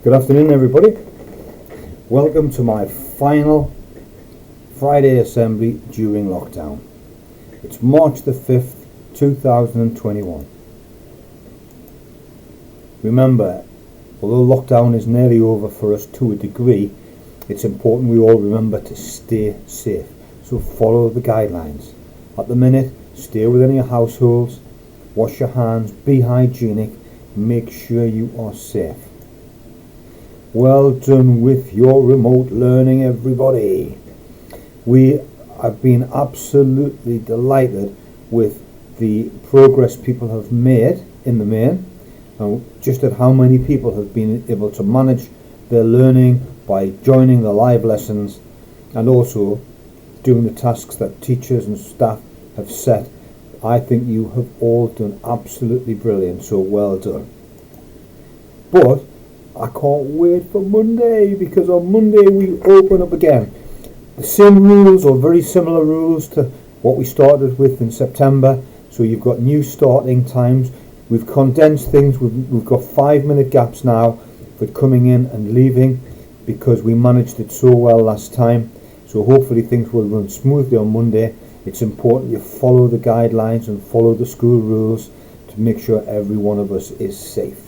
Good afternoon, everybody. Welcome to my final Friday assembly during lockdown. It's March the 5th, 2021. Remember, although lockdown is nearly over for us to a degree, it's important we all remember to stay safe. So follow the guidelines. At the minute, stay within your households, wash your hands, be hygienic, make sure you are safe. Well done with your remote learning, everybody. We have been absolutely delighted with the progress people have made in the main, and just at how many people have been able to manage their learning by joining the live lessons and also doing the tasks that teachers and staff have set. I think you have all done absolutely brilliant, so well done. But I can't wait for Monday, because on Monday we open up again. The same rules or very similar rules to what we started with in September. So you've got new starting times. We've condensed things. We've got 5-minute gaps now for coming in and leaving, because we managed it so well last time. So hopefully things will run smoothly on Monday. It's important you follow the guidelines and follow the school rules to make sure every one of us is safe.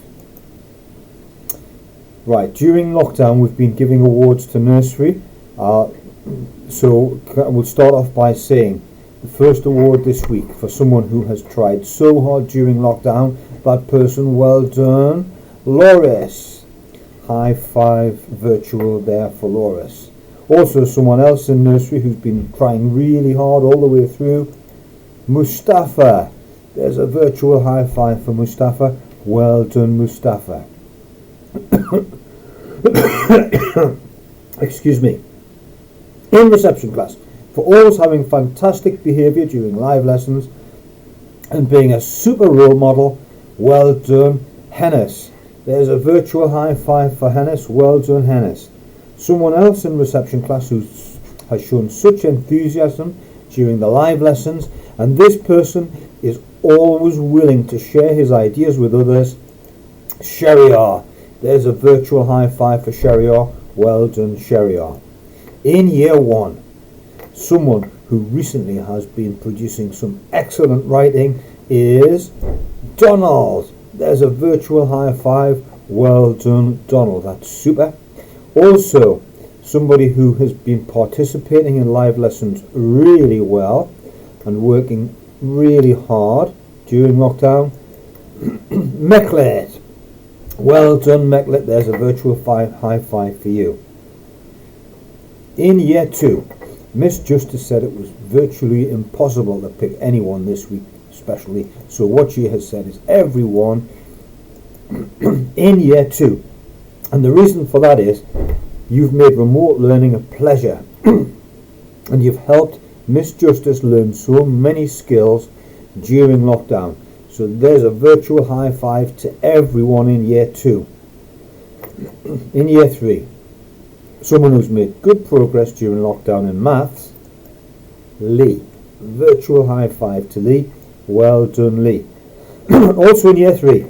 Right, during lockdown we've been giving awards to Nursery. So we'll start off by saying the first award this week for someone who has tried so hard during lockdown. That person, well done, Loris. High five virtual there for Loris. Also someone else in Nursery who's been trying really hard all the way through, Mustafa. There's a virtual high five for Mustafa. Well done, Mustafa. Excuse me. In reception class, for always having fantastic behaviour during live lessons and being a super role model, well done, Hennis. There's a virtual high five for Hennis. Well done, Hennis. Someone else in reception class who has shown such enthusiasm during the live lessons, and this person is always willing to share his ideas with others, Sheriar. There's a virtual high five for Sheriar. Well done, Sheriar. In year 1, someone who recently has been producing some excellent writing is Donald. There's a virtual high five. Well done, Donald. That's super. Also, somebody who has been participating in live lessons really well and working really hard during lockdown, Meklet. Well done, Meklet. There's a virtual high five for you. In year 2, Miss Justice said it was virtually impossible to pick anyone this week especially. So what she has said is everyone in year 2. And the reason for that is you've made remote learning a pleasure and you've helped Miss Justice learn so many skills during lockdown. So there's a virtual high five to everyone in year 2. In year 3, someone who's made good progress during lockdown in maths, Lee. Virtual high five to Lee. Well done, Lee. Also in year 3,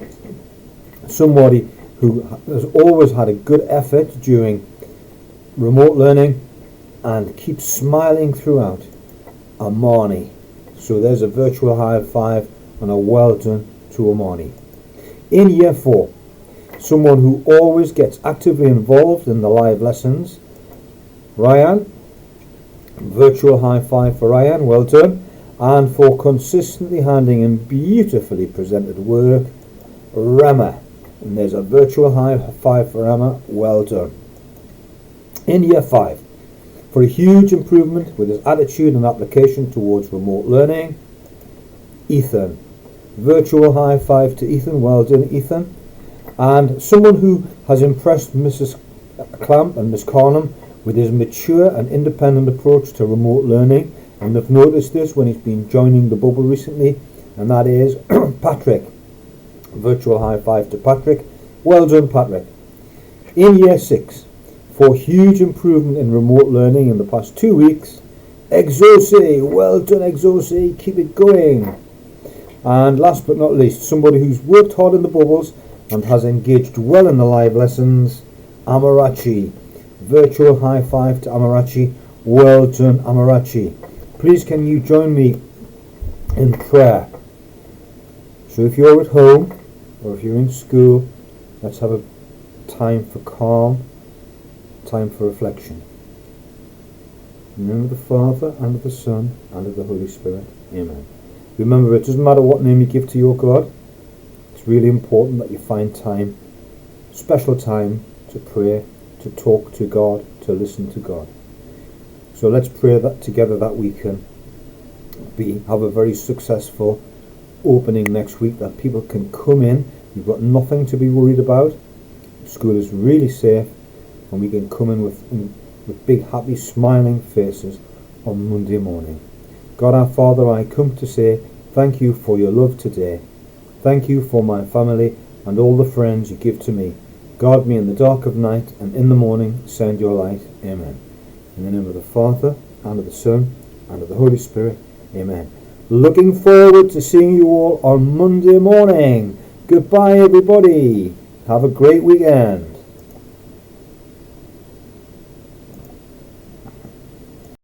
somebody who has always had a good effort during remote learning and keeps smiling throughout, Amani. So there's a virtual high five and a well done to Amani. In year 4, someone who always gets actively involved in the live lessons, Ryan. Virtual high five for Ryan, well done. And for consistently handing in beautifully presented work, Rama. And there's a virtual high five for Rama, well done. In year 5, for a huge improvement with his attitude and application towards remote learning, Ethan. Virtual high five to Ethan, well done, Ethan. And someone who has impressed Mrs. Clamp and Miss Carnham with his mature and independent approach to remote learning, and they've noticed this when he's been joining the bubble recently, and that is Patrick. Virtual high five to Patrick. Well done, Patrick. In year 6, for huge improvement in remote learning in the past 2 weeks, Exosi. Well done, Exosi. Keep it going. And last but not least, somebody who's worked hard in the bubbles and has engaged well in the live lessons, Amarachi. Virtual high five to Amarachi. Well done, Amarachi. Please can you join me in prayer? So if you're at home or if you're in school, let's have a time for calm, time for reflection. In the name of the Father, and of the Son, and of the Holy Spirit. Amen. Remember, it doesn't matter what name you give to your God. It's really important that you find time, special time, to pray, to talk to God, to listen to God. So let's pray that together that we can have a very successful opening next week, that people can come in. You've got nothing to be worried about. School is really safe, and we can come in with big, happy, smiling faces on Monday morning. God our Father, I come to say thank you for your love today. Thank you for my family and all the friends you give to me. Guard me in the dark of night, and in the morning send your light. Amen. In the name of the Father, and of the Son, and of the Holy Spirit. Amen. Looking forward to seeing you all on Monday morning. Goodbye, everybody. Have a great weekend.